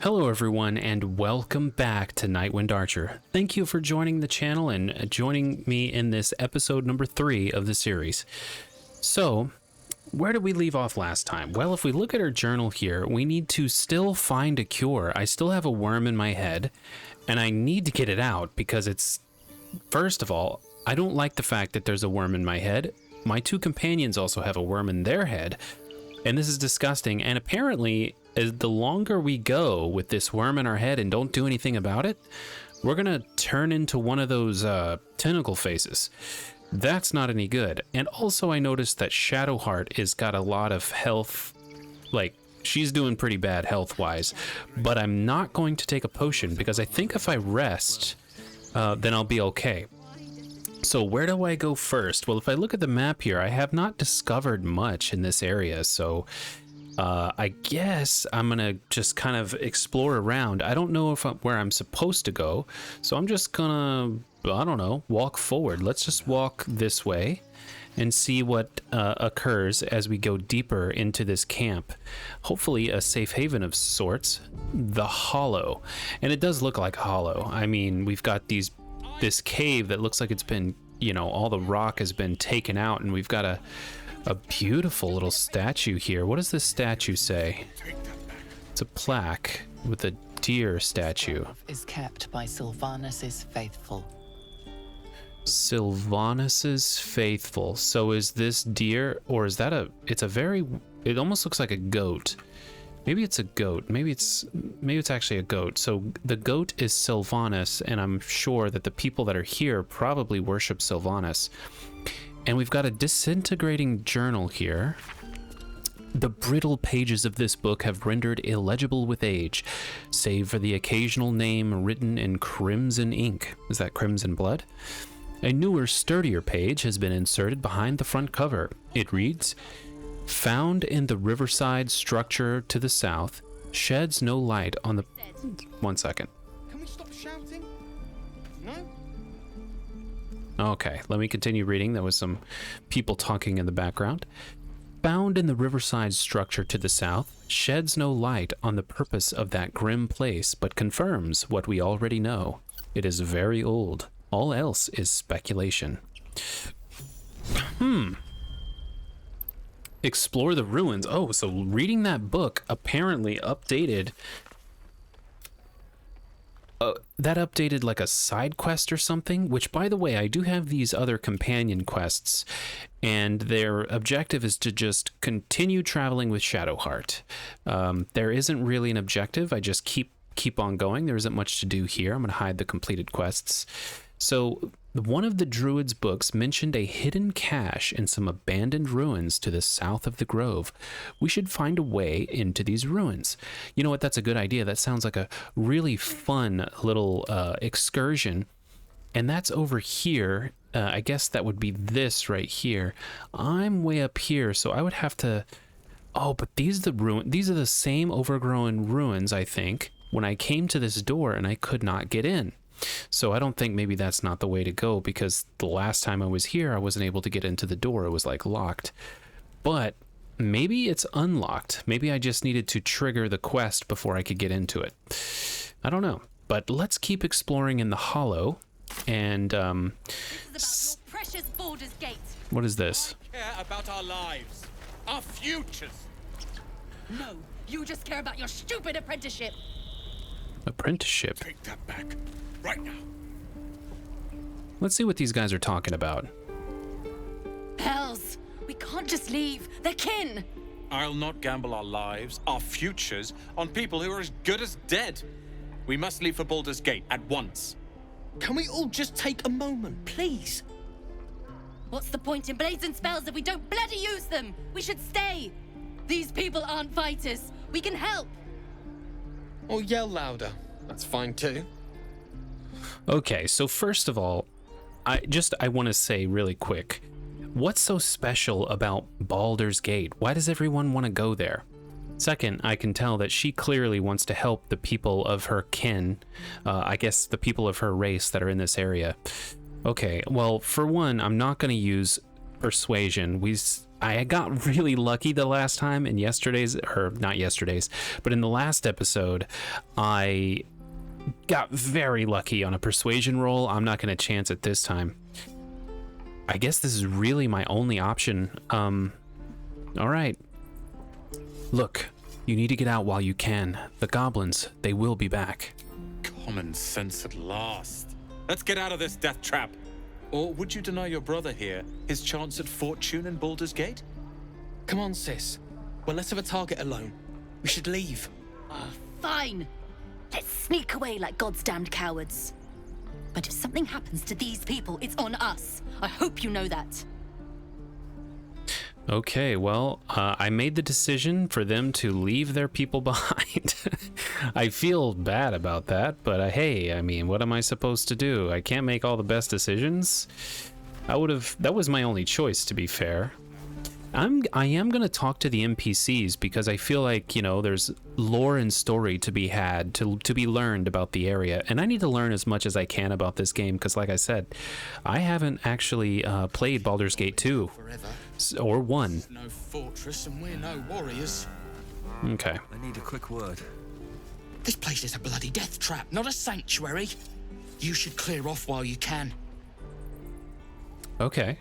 Hello everyone and welcome back to Nightwind Archer. Thank you for joining the channel and joining me in this episode number 3 of the series. So, where did we leave off last time? Well, if we look at our journal here, we need to still find a cure. I still have a worm in my head and I need to get it out because it's, first of all, I don't like the fact that there's a worm in my head. My 2 companions also have a worm in their head and this is disgusting, and apparently as the longer we go with this worm in our head and don't do anything about it, we're gonna turn into one of those tentacle faces. That's not any good. And also I noticed that Shadowheart has got a lot of health, like she's doing pretty bad health wise, but I'm not going to take a potion because I think if I rest, then I'll be okay. So where do I go first? Well, if I look at the map here, I have not discovered much in this area, so I guess I'm gonna just kind of explore around. I don't know where I'm supposed to go, so I'm just gonna, I don't know, walk forward. Let's just walk this way and see what occurs as we go deeper into this camp. Hopefully a safe haven of sorts, the Hollow. And it does look like a hollow. I mean, we've got this cave that looks like it's been, you know, all the rock has been taken out, and we've got a beautiful little statue here. What does this statue say? It's a plaque with a deer statue. Is kept by Sylvanus's faithful. Sylvanus's faithful. So is this deer, or is that it almost looks like a goat. Maybe it's a goat. Maybe it's actually a goat. So the goat is Sylvanus, and I'm sure that the people that are here probably worship Sylvanus. And we've got a disintegrating journal here. The brittle pages of this book have rendered illegible with age, save for the occasional name written in crimson ink. Is that crimson blood? A newer, sturdier page has been inserted behind the front cover. It reads, "Found in the riverside structure to the south, sheds no light on the..." One second. Can we stop shouting? No? Okay, let me continue reading. There was some people talking in the background. "Found in the riverside structure to the south, sheds no light on the purpose of that grim place, but confirms what we already know. It is very old. All else is speculation." Explore the ruins. Oh, so reading that book apparently updated... that updated like a side quest or something, which, by the way, I do have these other companion quests, and their objective is to just continue traveling with Shadowheart. There isn't really an objective. I just keep on going. There isn't much to do here. I'm going to hide the completed quests. So one of the Druid's books mentioned a hidden cache in some abandoned ruins to the south of the grove. We should find a way into these ruins. You know what? That's a good idea. That sounds like a really fun little excursion. And that's over here. I guess that would be this right here. I'm way up here, so I would have to... Oh, but these are the same overgrown ruins, I think, when I came to this door and I could not get in. So I don't think maybe that's not the way to go, because the last time I was here, I wasn't able to get into the door. It was like locked. But maybe it's unlocked. Maybe I just needed to trigger the quest before I could get into it. I don't know. But let's keep exploring in the Hollow. And This is about your precious Baldur's Gate. what is this? I care about our lives, our futures. No, you just care about your stupid apprenticeship. Apprenticeship. Take that back, right now. Let's see what these guys are talking about. Hells, we can't just leave. They're kin. I'll not gamble our lives, our futures, on people who are as good as dead. We must leave for Baldur's Gate at once. Can we all just take a moment, please? What's the point in blades and spells if we don't bloody use them? We should stay. These people aren't fighters. We can help. Or yell louder. That's fine too. Okay, so first of all, I want to say really quick, what's so special about Baldur's Gate? Why does everyone want to go there? Second, I can tell that she clearly wants to help the people of her kin, I guess the people of her race that are in this area. Okay, well, for one, I'm not going to use persuasion. I got really lucky the last time in yesterday's, or not yesterday's, but in the last episode, I got very lucky on a persuasion roll. I'm not going to chance it this time. I guess this is really my only option. All right. Look, you need to get out while you can. The goblins, they will be back. Common sense at last. Let's get out of this death trap. Or would you deny your brother here his chance at fortune in Baldur's Gate? Come on, sis. We're less of a target alone. We should leave. Fine. Let's sneak away like God's damned cowards. But if something happens to these people, it's on us. I hope you know that. Okay, well, I made the decision for them to leave their people behind. I feel bad about that, but hey, I mean, what am I supposed to do? I can't make all the best decisions. That was my only choice, to be fair. I am going to talk to the NPCs because I feel like, you know, there's lore and story to be had, to be learned about the area. And I need to learn as much as I can about this game because, like I said, I haven't actually played Baldur's Gate 2 or 1. No fortress and we're no warriors. Okay. I need a quick word. This place is a bloody death trap, not a sanctuary. You should clear off while you can. Okay.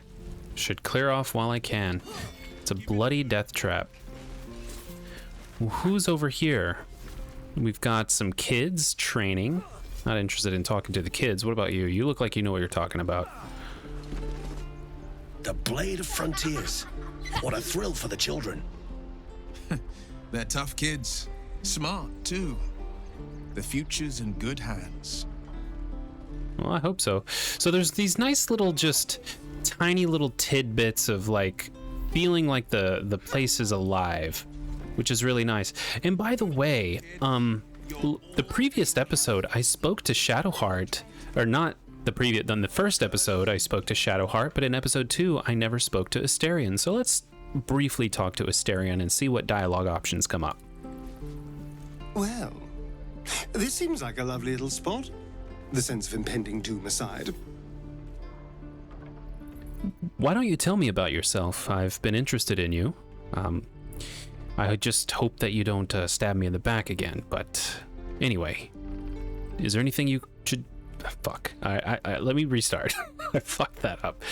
Should clear off while I can. It's a bloody death trap. Who's over here? We've got some kids training. Not interested in talking to the kids. What about you? You look like you know what you're talking about. The Blade of Frontiers. What a thrill for the children. They're tough kids. Smart, too. The future's in good hands. Well, I hope so. So there's these nice little, just tiny little tidbits of like feeling like the place is alive, which is really nice. And by the way, the previous episode I spoke to Shadowheart, or not the previous, on the first episode I spoke to Shadowheart, but in episode 2 I never spoke to Asterion. So let's briefly talk to Asterion and see what dialogue options come up. Well, this seems like a lovely little spot. The sense of impending doom aside. Why don't you tell me about yourself? I've been interested in you. I just hope that you don't stab me in the back again, but anyway. Is there anything you should... Fuck. Let me restart. I fucked that up.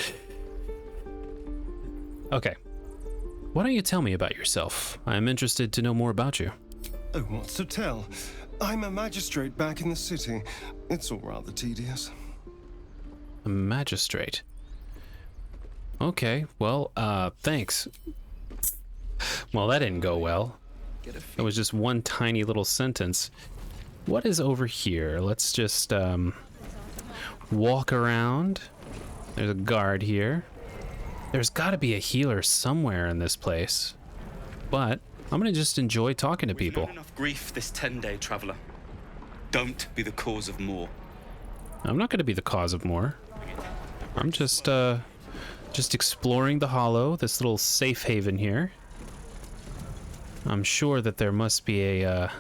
Okay. Why don't you tell me about yourself? I'm interested to know more about you. Oh, what's to tell? I'm a magistrate back in the city. It's all rather tedious. A magistrate? Okay, well, thanks. Well, that didn't go well. It was just one tiny little sentence. What is over here? Let's just, walk around. There's a guard here. There's gotta be a healer somewhere in this place. But I'm gonna just enjoy talking to people. We've known enough grief this 10-day traveler. Don't be the cause of more. I'm not gonna be the cause of more. I'm just exploring the hollow, this little safe haven here. I'm sure that there must be a,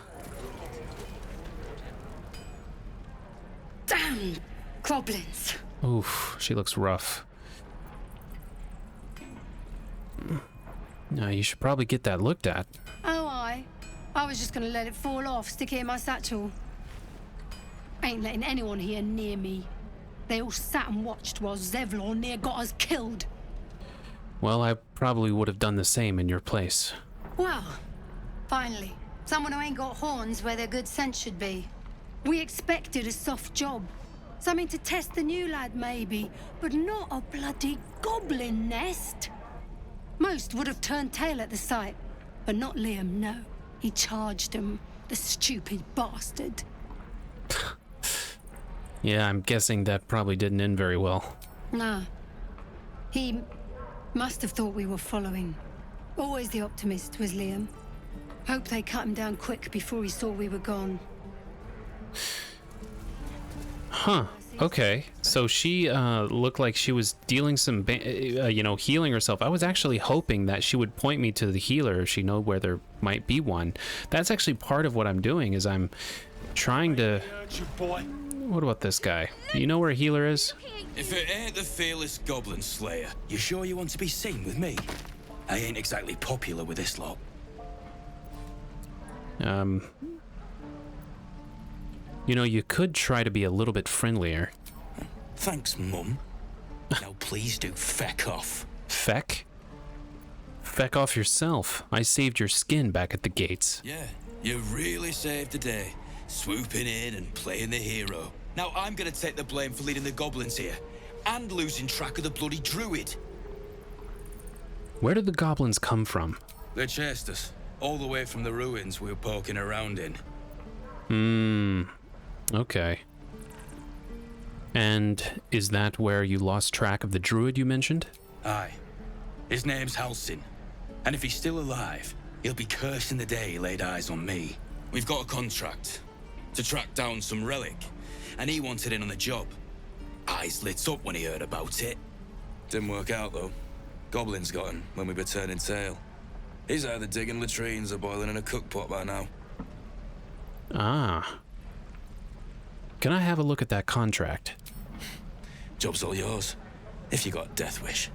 Damn goblins. Oof, she looks rough. You should probably get that looked at. Oh, I was just gonna let it fall off, stick it in my satchel. Ain't letting anyone here near me. They all sat and watched while Zevlor near got us killed. Well, I probably would have done the same in your place. Well, finally, someone who ain't got horns where their good sense should be. We expected a soft job. Something to test the new lad, maybe, but not a bloody goblin nest. Most would have turned tail at the sight, but not Liam, no. He charged him, the stupid bastard. Yeah, I'm guessing that probably didn't end very well. Nah. He must have thought we were following. Always the optimist was Liam. Hope they cut him down quick before he saw we were gone. Huh. Okay. So she looked like she was dealing some, healing herself. I was actually hoping that she would point me to the healer if she know where there might be one. That's actually part of what I'm doing is I'm trying to... What about this guy? You know where a healer is? If it ain't the fearless goblin slayer, you sure you want to be seen with me? I ain't exactly popular with this lot. You know, you could try to be a little bit friendlier. Thanks, Mum. Now please do feck off. Feck? Feck off yourself. I saved your skin back at the gates. Yeah, you really saved the day. Swooping in and playing the hero. Now I'm gonna take the blame for leading the goblins here. And losing track of the bloody druid. Where did the goblins come from? They chased us. All the way from the ruins we were poking around in. Okay. And is that where you lost track of the druid you mentioned? Aye. His name's Halsin. And if he's still alive, he'll be cursing the day he laid eyes on me. We've got a contract to track down some relic, and he wanted in on the job. Eyes lit up when he heard about it. Didn't work out, though. Goblins got him when we were turning tail. He's either digging latrines or boiling in a cookpot by now. Ah. Can I have a look at that contract? Job's all yours, if you got a death wish.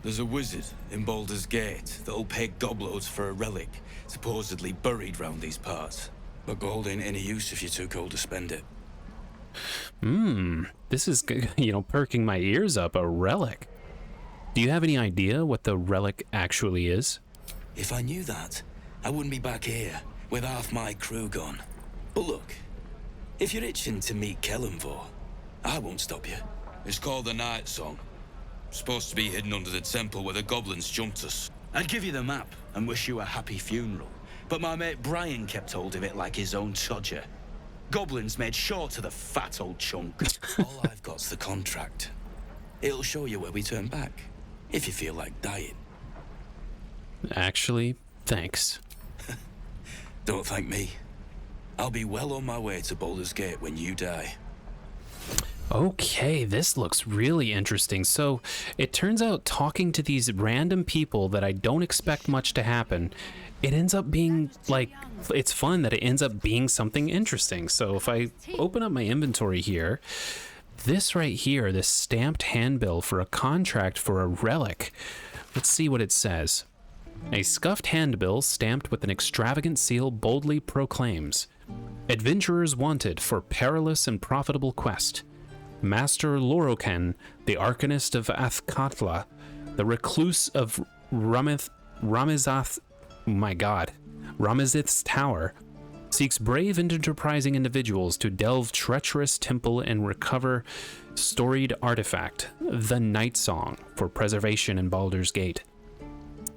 There's a wizard in Baldur's Gate that'll pay gobloads for a relic supposedly buried round these parts. But gold ain't any use if you're too cold to spend it. This is, perking my ears up. A relic. Do you have any idea what the relic actually is? If I knew that, I wouldn't be back here with half my crew gone. But look, if you're itching to meet Kellenvor, I won't stop you. It's called the Night Song. Supposed to be hidden under the temple where the goblins jumped us. I'd give you the map and wish you a happy funeral, but my mate Brian kept hold of it like his own Todger. Goblins made sure to the fat old chunk. All I've got's the contract. It'll show you where we turn back, if you feel like dying. Actually, thanks. Don't thank me. I'll be well on my way to Baldur's Gate when you die. Okay, this looks really interesting. So it turns out talking to these random people that I don't expect much to happen, it ends up being like, it's fun that it ends up being something interesting. So if I open up my inventory here, this right here, this stamped handbill for a contract for a relic. Let's see what it says. A scuffed handbill stamped with an extravagant seal boldly proclaims, "Adventurers wanted for perilous and profitable quest. Master Loroken, the Arcanist of Athkatla, the recluse of Ramizith's Tower, seeks brave and enterprising individuals to delve treacherous temple and recover storied artifact, the Night Song, for preservation in Baldur's Gate.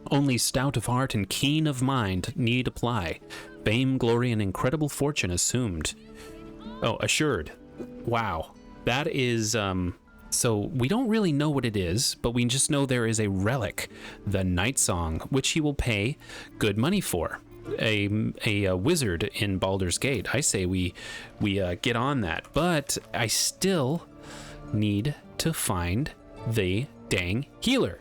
Only stout of heart and keen of mind need apply. Fame, glory, and incredible fortune assumed." Oh, assured. Wow. That is, so we don't really know what it is, but we just know there is a relic, the Night Song, which he will pay good money for. A wizard in Baldur's Gate. I say we get on that, but I still need to find the dang healer.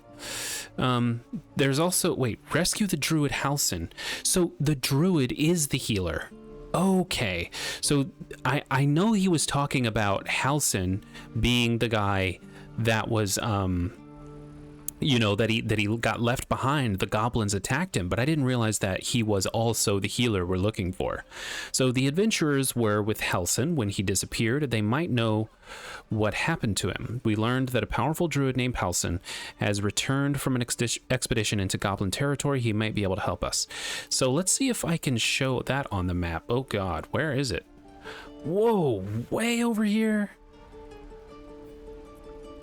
There's also, rescue the druid Halsin. So the druid is the healer. Okay, so I know he was talking about Halsin being the guy that was, that he got left behind. The goblins attacked him, but I didn't realize that he was also the healer we're looking for. So the adventurers were with Halsin when he disappeared. They might know what happened to him. We learned that a powerful druid named Halsin has returned from an expedition into goblin territory. He might be able to help us. So let's see if I can show that on the map. Oh God, where is it? Whoa, way over here.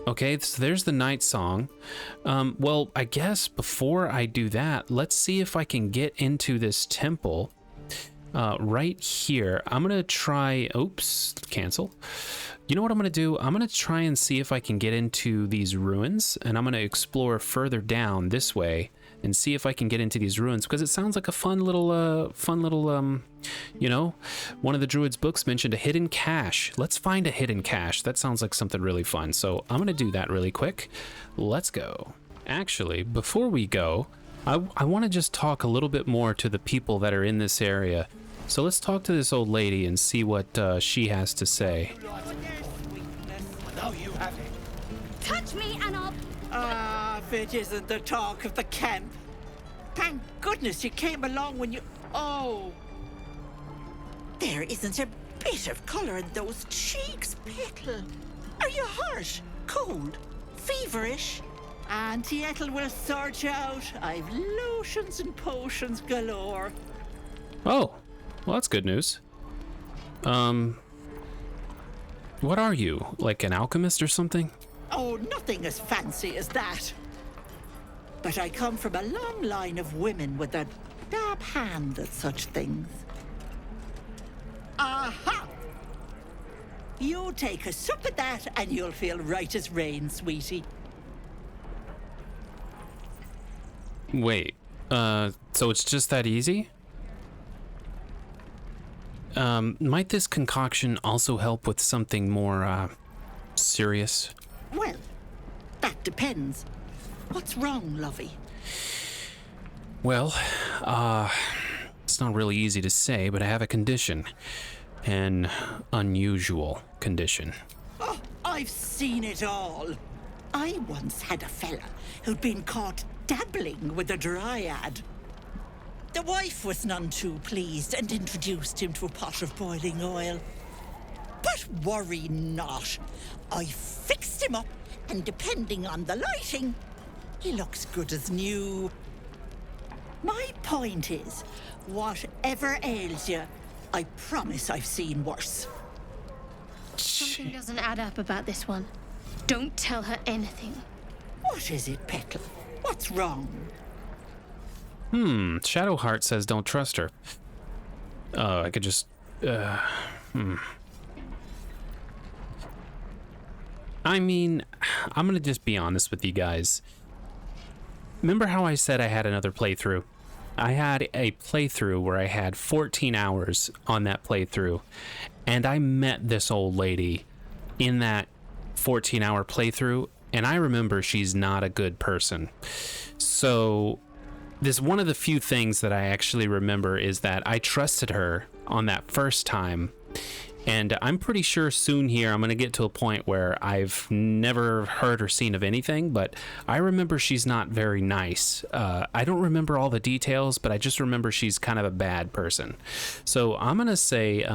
Okay, so there's the Night Song. Well, I guess before I do that, let's see if I can get into this temple right here. I'm going to try, cancel. You know what I'm going to do? I'm going to try and see if I can get into these ruins, and I'm going to explore further down this way and see if I can get into these ruins, because it sounds like a fun little, one of the druid's books mentioned a hidden cache. Let's find a hidden cache. That sounds like something really fun. So I'm going to do that really quick. Let's go. Actually, before we go, I want to just talk a little bit more to the people that are in this area. So let's talk to this old lady and see what she has to say. Touch me and I'll... if it isn't the talk of the camp. Thank goodness you came along when you... Oh. There isn't a bit of colour in those cheeks, Petal. Are you hurt? Cold? Feverish? Auntie Ethel will sort you out. I've lotions and potions galore. Oh, well, that's good news. What are you? Like an alchemist or something? Oh, nothing as fancy as that. But I come from a long line of women with a dab hand at such things. Aha! You take a sup at that and you'll feel right as rain, sweetie. Wait, so it's just that easy? Might this concoction also help with something more, serious? Well, that depends. What's wrong, lovey? Well, it's not really easy to say, but I have a condition. An unusual condition. Oh, I've seen it all. I once had a fella who'd been caught dabbling with a dryad. The wife was none too pleased and introduced him to a pot of boiling oil. But worry not. I fixed him up, and depending on the lighting, he looks good as new. My point is, whatever ails you, I promise I've seen worse. Something doesn't add up about this one. Don't tell her anything. What is it, Petal? What's wrong? Shadowheart says don't trust her. I could just... I mean, I'm gonna just be honest with you guys. Remember how I said I had another playthrough? I had a playthrough where I had 14 hours on that playthrough, and I met this old lady in that 14-hour playthrough, and I remember she's not a good person. So this one of the few things that I actually remember is that I trusted her on that first time, and I'm pretty sure soon here I'm going to get to a point where I've never heard or seen of anything, but I remember she's not very nice. I don't remember all the details, but I just remember she's kind of a bad person. So I'm going to say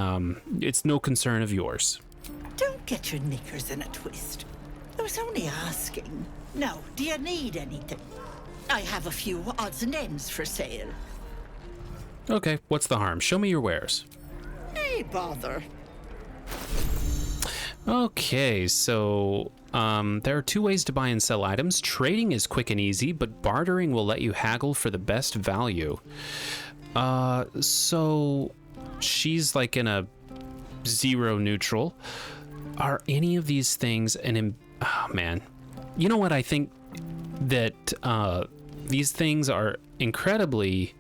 it's no concern of yours. Don't get your knickers in a twist. I was only asking. Now, do you need anything? I have a few odds and ends for sale. Okay, what's the harm? Show me your wares. Hey, bother. Okay, so there are two ways to buy and sell items. Trading is quick and easy, but bartering will let you haggle for the best value. So she's like in a zero neutral. Are any of these things oh man. You know what? I think that these things are incredibly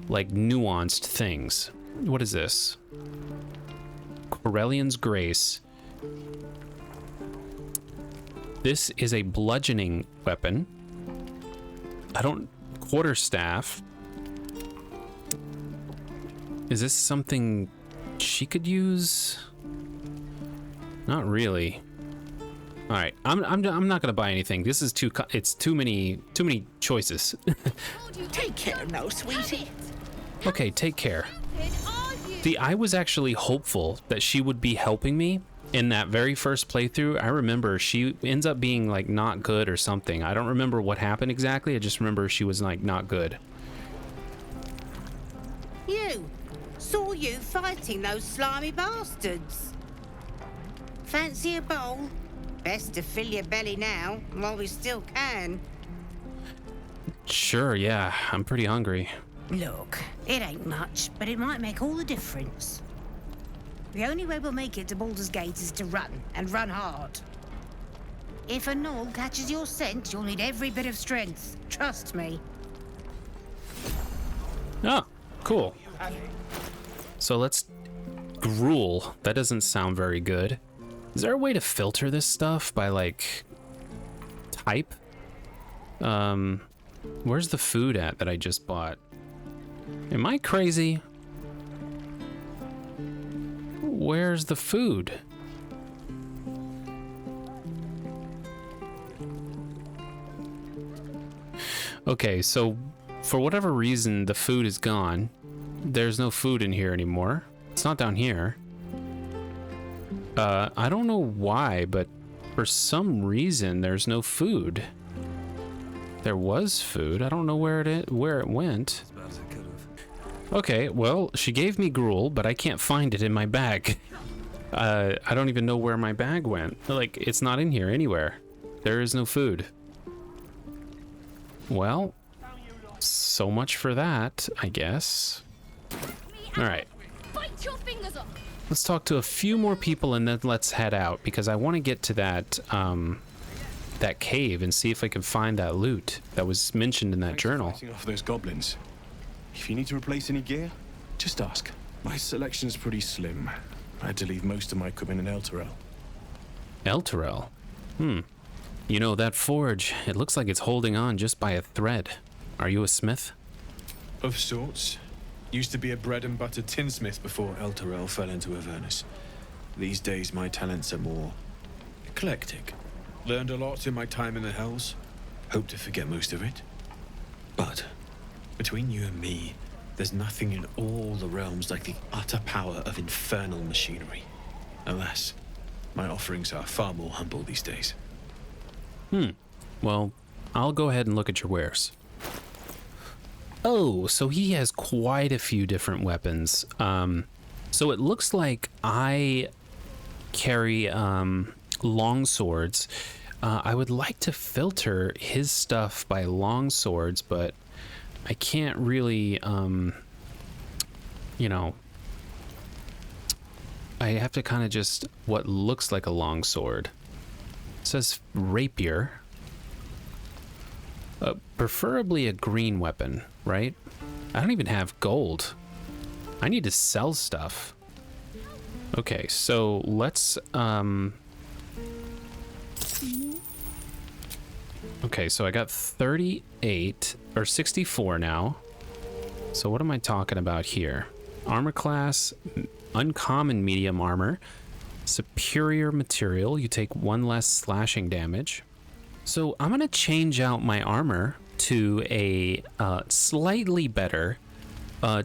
like nuanced things. What is this? Corellian's Grace. This is a bludgeoning weapon. Quarterstaff. Is this something she could use? Not really. All right, I'm not gonna buy anything. This is it's too many choices. Take care now, sweetie. Okay, take care. See, I was actually hopeful that she would be helping me in that very first playthrough. I remember she ends up being like not good or something. I don't remember what happened exactly. I just remember she was like not good. You! Saw you fighting those slimy bastards. Fancy a bowl? Best to fill your belly now, while we still can. Sure, yeah. I'm pretty hungry. Look, it ain't much, but it might make all the difference. The only way we'll make it to Baldur's Gate is to run, and run hard. If a gnoll catches your scent, you'll need every bit of strength. Trust me. Oh, cool. So let's gruel. That doesn't sound very good. Is there a way to filter this stuff by like type? Where's the food at that I just bought? Am I crazy? Where's the food? Okay, so for whatever reason, the food is gone. There's no food in here anymore. It's not down here. I don't know why, but for some reason, there's no food. There was food. I don't know where it went. Okay, well, she gave me gruel, but I can't find it in my bag. I don't even know where my bag went. Like, it's not in here anywhere. There is no food. Well, so much for that, I guess. All right. Bite your fingers off. Let's talk to a few more people and then let's head out because I want to get to that that cave and see if I can find that loot that was mentioned in that journal. Fighting off those goblins. If you need to replace any gear, just ask. My selection's pretty slim. I had to leave most of my equipment in Elturel. Elturel? You know, that forge, it looks like it's holding on just by a thread. Are you a smith? Of sorts. Used to be a bread and butter tinsmith before Elturel fell into Avernus. These days my talents are more eclectic. Learned a lot in my time in the Hells. Hope to forget most of it. But between you and me, there's nothing in all the realms like the utter power of infernal machinery. Alas, my offerings are far more humble these days. Well, I'll go ahead and look at your wares. Oh, so he has quite a few different weapons. So it looks like I carry long swords. I would like to filter his stuff by long swords, but I can't really, you know, I have to kind of just what looks like a long sword. It says rapier. Preferably a green weapon, right? I don't even have gold. I need to sell stuff. Okay, so let's, okay, so I got 38 or 64 now. So what am I talking about here? Armor class, uncommon medium armor, superior material. You take 1 less slashing damage. So I'm gonna change out my armor to a slightly better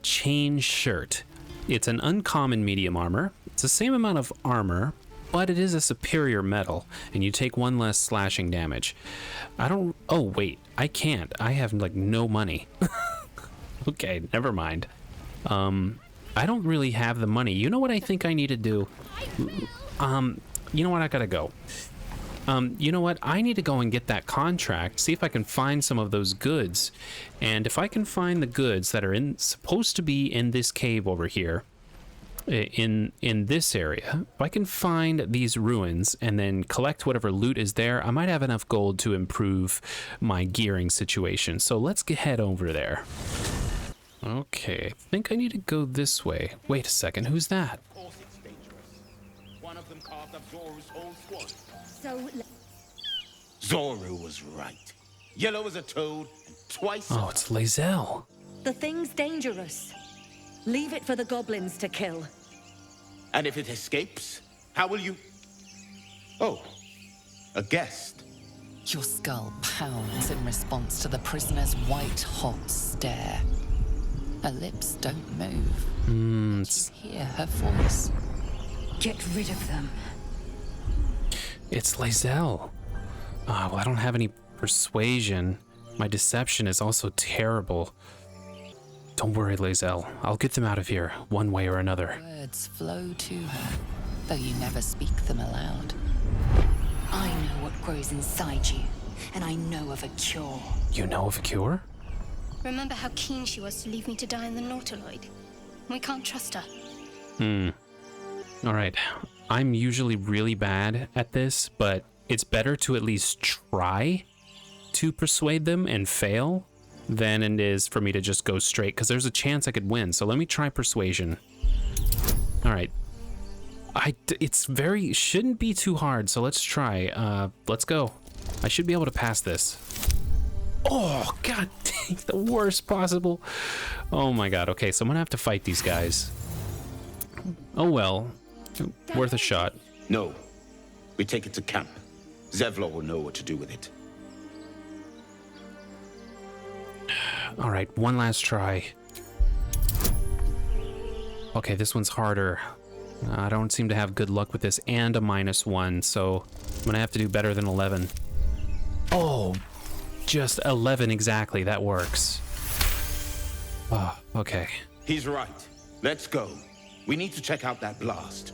chain shirt. It's an uncommon medium armor. It's the same amount of armor, but it is a superior metal, and you take 1 less slashing damage. I don't... Oh, wait. I can't. I have, like, no money. Okay, never mind. I don't really have the money. You know what I think I need to do? You know what? I gotta go. You know what? I need to go and get that contract, see if I can find some of those goods. And if I can find the goods that are supposed to be in this cave over here, in this area, if I can find these ruins and then collect whatever loot is there, I might have enough gold to improve my gearing situation. So let's head over there. Okay, I think I need to go this way. Wait a second, who's that? One of them carved up Zoru's whole squad. So... Zoru was right. Yellow as a toad and twice... Oh, it's Lae'zel. The thing's dangerous. Leave it for the goblins to kill. And if it escapes, how will you... Oh, a guest. Your skull pounds in response to the prisoner's white-hot stare. Her lips don't move. You hear her voice. Get rid of them. It's Lae'zel. Well, I don't have any persuasion. My deception is also terrible. Don't worry, Lae'zel. I'll get them out of here, one way or another. Words flow to her, though you never speak them aloud. I know what grows inside you, and I know of a cure. You know of a cure? Remember how keen she was to leave me to die in the Nautiloid? We can't trust her. All right. I'm usually really bad at this, but it's better to at least try to persuade them and fail than it is for me to just go straight, because there's a chance I could win. So let me try persuasion. All right. Shouldn't be too hard, so let's try. Let's go. I should be able to pass this. Oh, god dang, the worst possible. Oh my god, okay, so I'm gonna have to fight these guys. Oh well, worth a shot. No, we take it to camp. Zevlor will know what to do with it. All right, one last try. Okay, this one's harder. I don't seem to have good luck with this, and a -1, so I'm gonna have to do better than 11. Oh, just 11 exactly. That works. Oh, okay. He's right. Let's go. We need to check out that blast.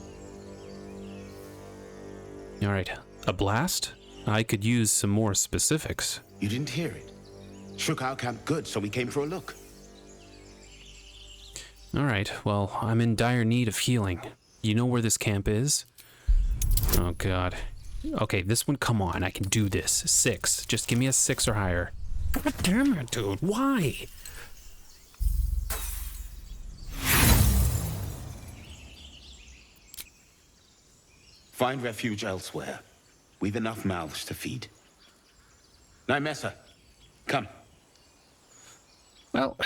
All right, a blast? I could use some more specifics. You didn't hear it. Shook our camp good, so we came for a look. All right, well, I'm in dire need of healing. You know where this camp is? Oh, God. Okay, this one, come on, I can do this. 6. Just give me a 6 or higher. God damn it, dude. Why? Find refuge elsewhere. We've enough mouths to feed. Nymessa, come. Well,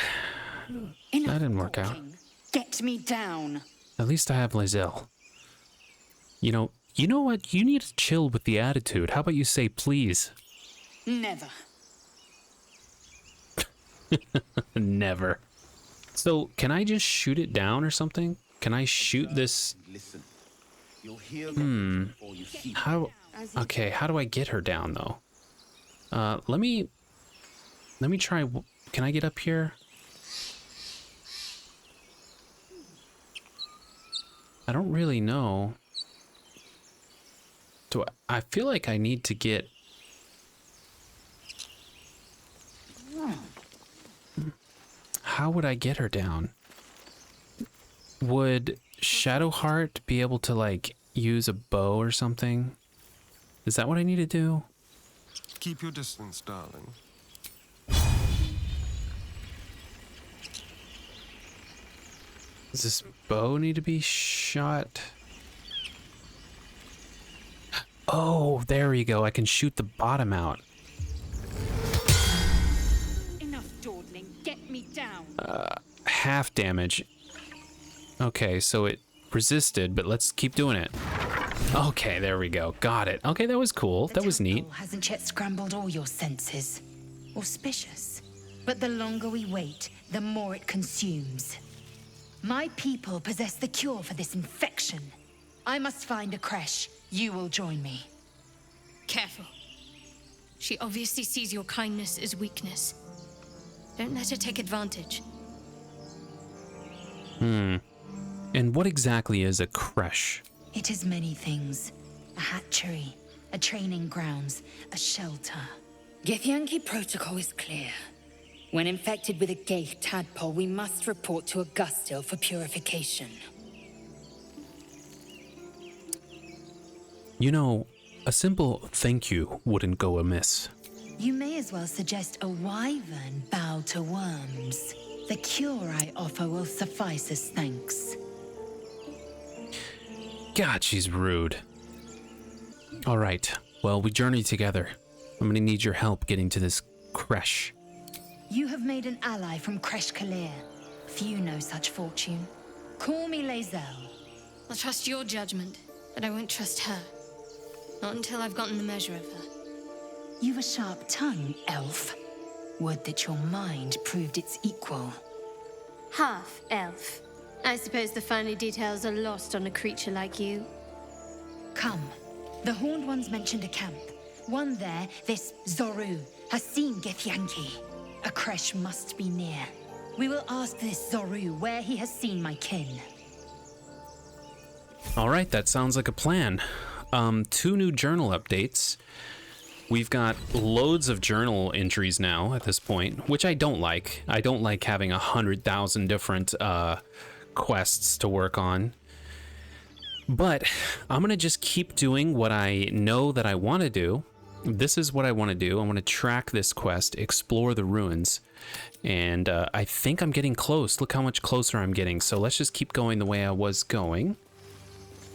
that didn't work out. Get me down. At least I have Lae'zel. You know what? You need to chill with the attitude. How about you say please? Never. Never. So, can I just shoot it down or something? Can I shoot this? Listen. You'll hear How? Okay, how do I get her down though? Let me try. Can I get up here? I don't really know. Do I feel like I need to get. How would I get her down? Would Shadowheart be able to, like, use a bow or something? Is that what I need to do? Keep your distance, darling. Does this bow need to be shot? Oh, there we go. I can shoot the bottom out. Enough dawdling. Get me down. Half damage. Okay, so it resisted, but let's keep doing it. Okay, there we go. Got it. Okay, that was cool. That was neat. Hasn't yet scrambled all your senses. Auspicious. But the longer we wait, the more it consumes. My people possess the cure for this infection. I must find a creche. You will join me. Careful. She obviously sees your kindness as weakness. Don't let her take advantage. And what exactly is a creche? It is many things. A hatchery, a training grounds, a shelter. Githyanki protocol is clear. When infected with a Gaith tadpole, we must report to Augustil for purification. You know, a simple thank you wouldn't go amiss. You may as well suggest a wyvern bow to worms. The cure I offer will suffice as thanks. God, she's rude. All right, well, we journey together. I'm gonna need your help getting to this creche. You have made an ally from Creche Kalir. Few know such fortune. Call me Lae'zel. I'll trust your judgment, but I won't trust her. Not until I've gotten the measure of her. You've a sharp tongue, elf. Would that your mind proved its equal. Half elf. I suppose the finer details are lost on a creature like you. Come. The Horned Ones mentioned a camp. One there, this Zoru, has seen Githyanki. A creche must be near. We will ask this Zoru where he has seen my kin. All right, that sounds like a plan. 2 new journal updates. We've got loads of journal entries now at this point, which I don't like. I don't like having 100,000 different quests to work on. But I'm gonna just keep doing what I know that I want to do. This is what I want to do. I want to track this quest, explore the ruins, and I think I'm getting close. Look how much closer I'm getting. So let's just keep going the way I was going.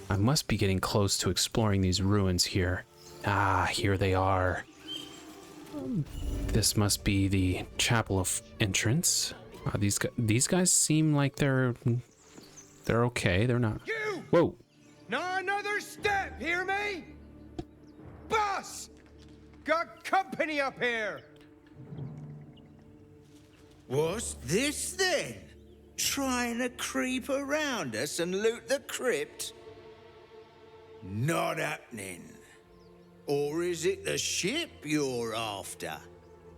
I must be getting close to exploring these ruins here. Ah, here they are. This must be the chapel of entrance. These guys seem like they're okay. They're not. You! Whoa! Not another step, hear me? Boss! Got company up here! What's this then? Trying to creep around us and loot the crypt? Not happening. Or is it the ship you're after?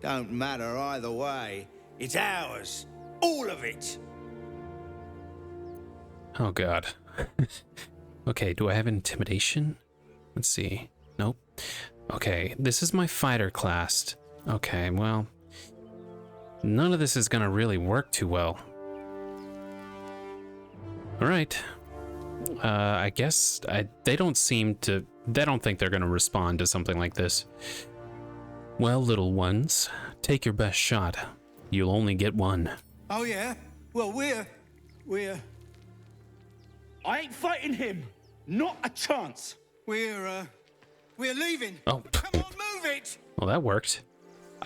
Don't matter either way. It's ours. All of it. Oh god. Okay, do I have intimidation? Let's see. Nope. Okay, this is my fighter class. Okay, well, none of this is gonna really work too well. All right. I guess they don't think they're gonna respond to something like this. Well, little ones, take your best shot. You'll only get one. Oh, yeah? Well, we're... I ain't fighting him. Not a chance. We're leaving. Oh. Come on, move it! Well, that worked.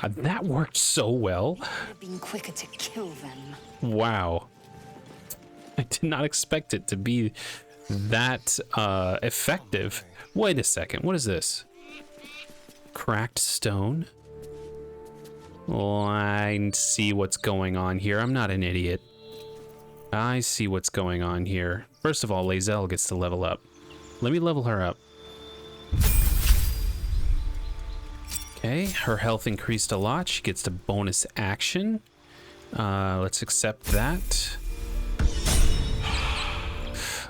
That worked so well. Would have been quicker to kill them. Wow. I did not expect it to be that effective. Wait a second. What is this? Cracked stone? Well, I see what's going on here. I'm not an idiot. I see what's going on here. First of all, Lae'zel gets to level up. Let me level her up. Okay, her health increased a lot. She gets the bonus action. Let's accept that.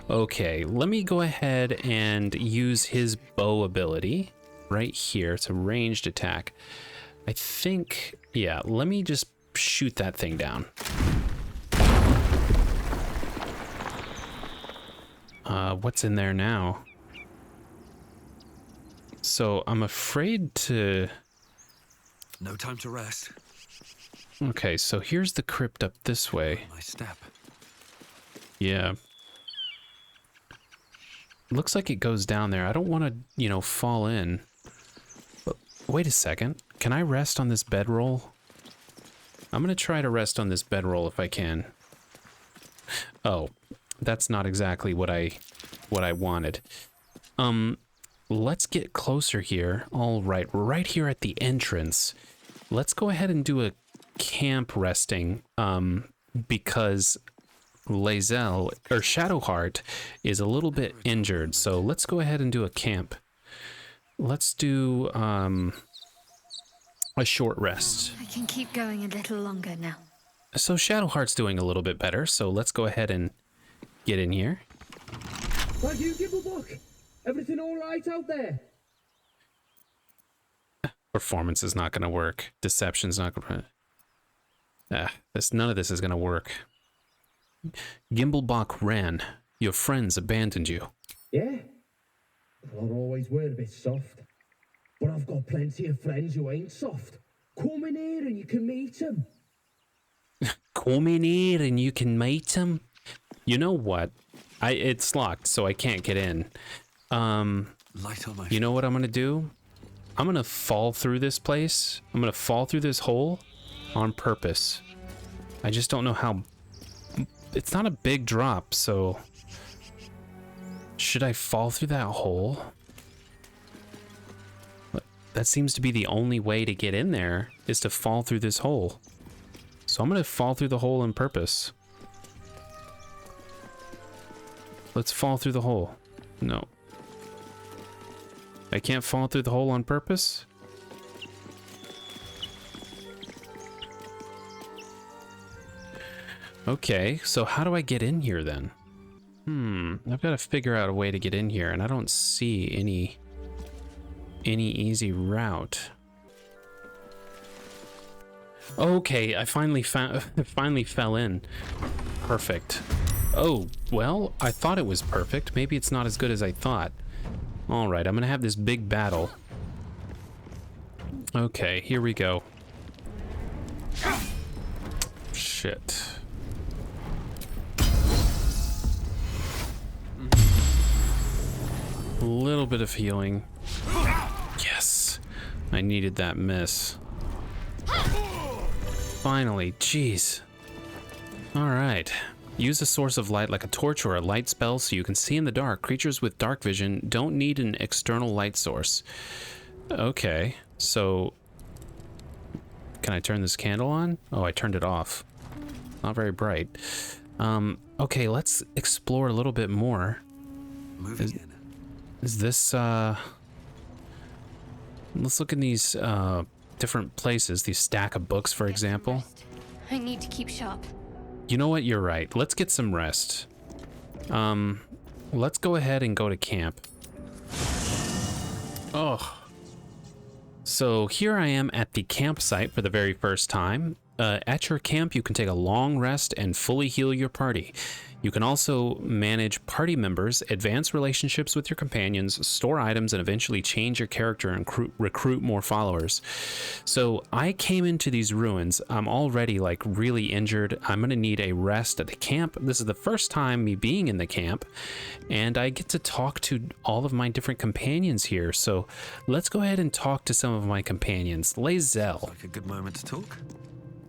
Okay, let me go ahead and use his bow ability right here. It's a ranged attack. I think, yeah, let me just shoot that thing down. What's in there now? So I'm afraid to... No time to rest. Okay, so here's the crypt up this way. My step. Yeah. Looks like it goes down there. I don't want to, you know, fall in. But wait a second. Can I rest on this bedroll? I'm going to try to rest on this bedroll if I can. Oh, that's not exactly what I wanted. Let's get closer here. All right, right here at the entrance. Let's go ahead and do a camp resting, because Lae'zel, or Shadowheart, is a little bit injured. So let's go ahead and do a camp. Let's do a short rest. I can keep going a little longer now. So Shadowheart's doing a little bit better, so let's go ahead and get in here. Thank you, Gibblebuck. Everything all right out there? Performance is not going to work. Deception's not going to... none of this is going to work. Gimblebach ran. Your friends abandoned you. Yeah? Well, I always were a bit soft. But I've got plenty of friends who ain't soft. Come in here and you can meet them. Come in here and you can meet them? You know what? It's locked, so I can't get in. You know what I'm going to do? I'm going to fall through this place. I'm going to fall through this hole on purpose. I just don't know how... It's not a big drop, so... Should I fall through that hole? That seems to be the only way to get in there, is to fall through this hole. So I'm going to fall through the hole on purpose. Let's fall through the hole. No. I can't fall through the hole on purpose? Okay, so how do I get in here then? I've got to figure out a way to get in here, and I don't see any easy route. Okay, I finally fell in. Perfect. Oh, well, I thought it was perfect. Maybe it's not as good as I thought. All right, I'm gonna have this big battle. Okay, here we go. Shit. A little bit of healing. Yes, I needed that miss. Finally, jeez. All right. Use a source of light like a torch or a light spell so you can see in the dark. Creatures with dark vision don't need an external light source. Okay, so Can I turn this candle on? Oh, I turned it off. Not very bright. Okay, let's explore a little bit more. Is this, let's look in these, different places. These stack of books, for example. I need to keep sharp. You know what? You're right. Let's get some rest. Let's go ahead and go to camp. Oh. So here I am at the campsite for the very first time. At your camp, you can take a long rest and fully heal your party. You can also manage party members, advance relationships with your companions, store items, and eventually change your character and recruit more followers. So I came into these ruins. I'm already like really injured. I'm going to need a rest at the camp. This is the first time me being in the camp, and I get to talk to all of my different companions here. So let's go ahead and talk to some of my companions. Lae'zel. Like a good moment to talk.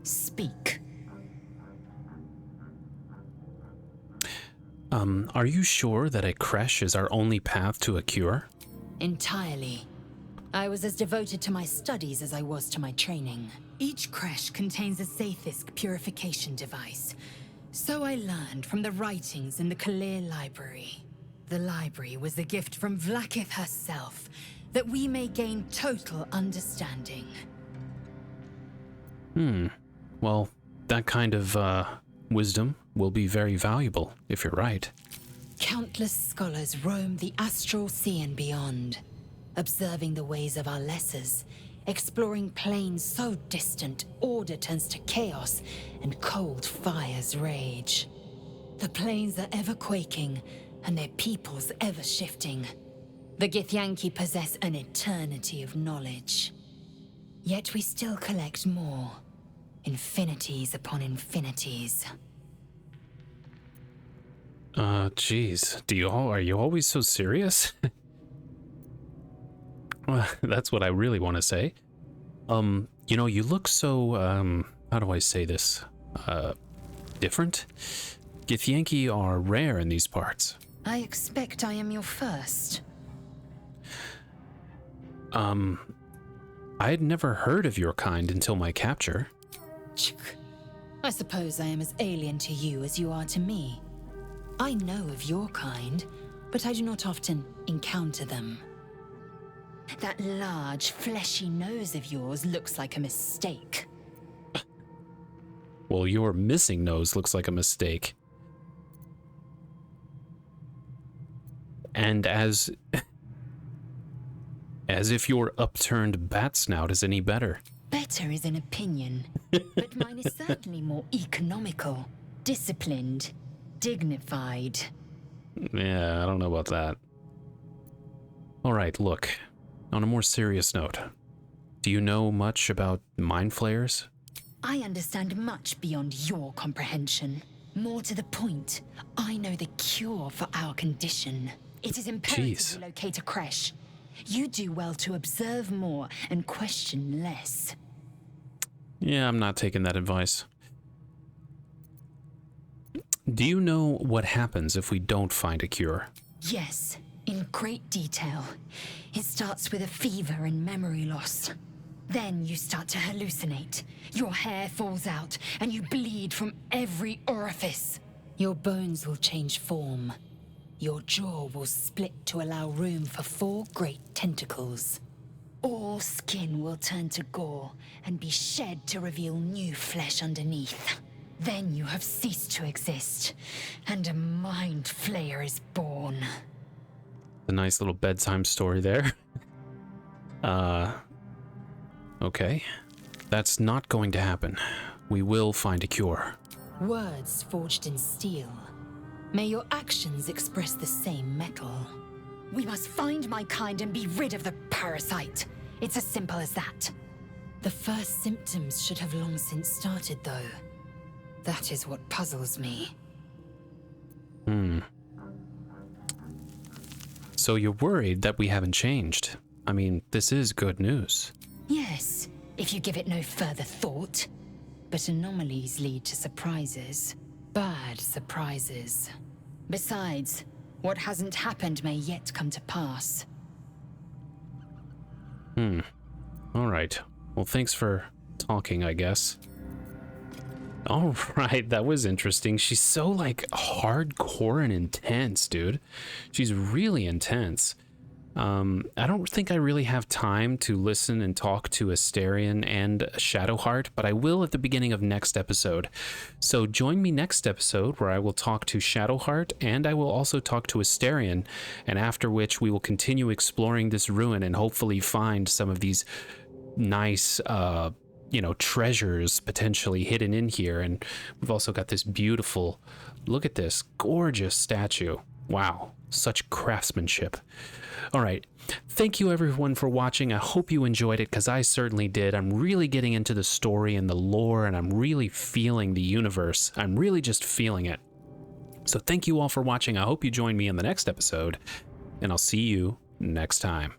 Speak. Are you sure that a creche is our only path to a cure? Entirely. I was as devoted to my studies as I was to my training. Each creche contains a Sathisk purification device. So I learned from the writings in the Kalir library. The library was a gift from Vlaakith herself, that we may gain total understanding. Well, that kind of, wisdom will be very valuable, if you're right. Countless scholars roam the astral sea and beyond, observing the ways of our lessers, exploring planes so distant order turns to chaos and cold fires rage. The planes are ever quaking, and their peoples ever shifting. The Githyanki possess an eternity of knowledge. Yet we still collect more. Infinities upon infinities. Geez. Are you always so serious? Well, that's what I really want to say. You know, you look so, how do I say this? Different? Githyanki are rare in these parts. I expect I am your first. I had never heard of your kind until my capture. I suppose I am as alien to you as you are to me. I know of your kind, but I do not often encounter them. That large, fleshy nose of yours looks like a mistake. Well, your missing nose looks like a mistake. And as if your upturned bat snout is any better. Better is an opinion, but mine is certainly more economical, disciplined, dignified. Yeah, I don't know about that. All right, look. On a more serious note, do you know much about mind flayers? I understand much beyond your comprehension. More to the point, I know the cure for our condition. It is imperative we locate a creche. You do well to observe more and question less. Yeah, I'm not taking that advice. Do you know what happens if we don't find a cure? Yes, in great detail. It starts with a fever and memory loss. Then you start to hallucinate. Your hair falls out, and you bleed from every orifice. Your bones will change form. Your jaw will split to allow room for 4 great tentacles. All skin will turn to gore and be shed to reveal new flesh underneath. Then you have ceased to exist, and a mind flayer is born. A nice little bedtime story there. Okay. That's not going to happen. We will find a cure. Words forged in steel. May your actions express the same metal. We must find my kind and be rid of the parasite. It's as simple as that. The first symptoms should have long since started, though. That is what puzzles me. So you're worried that we haven't changed. I mean, this is good news. Yes, if you give it no further thought. But anomalies lead to surprises. Bad surprises. Besides, what hasn't happened may yet come to pass. All right. Well, thanks for talking, I guess. All right, that was interesting. She's so like hardcore and intense, dude. She's really intense. I don't think I really have time to listen and talk to Asterion and Shadowheart, but I will at the beginning of next episode. So join me next episode where I will talk to Shadowheart and I will also talk to Asterion, and after which we will continue exploring this ruin and hopefully find some of these nice, treasures potentially hidden in here. And we've also got this beautiful, look at this gorgeous statue. Wow, such craftsmanship. All right, thank you everyone for watching. I hope you enjoyed it, because I certainly did. I'm really getting into the story and the lore, and I'm really feeling the universe. I'm really just feeling it. So thank you all for watching. I hope you join me in the next episode, and I'll see you next time.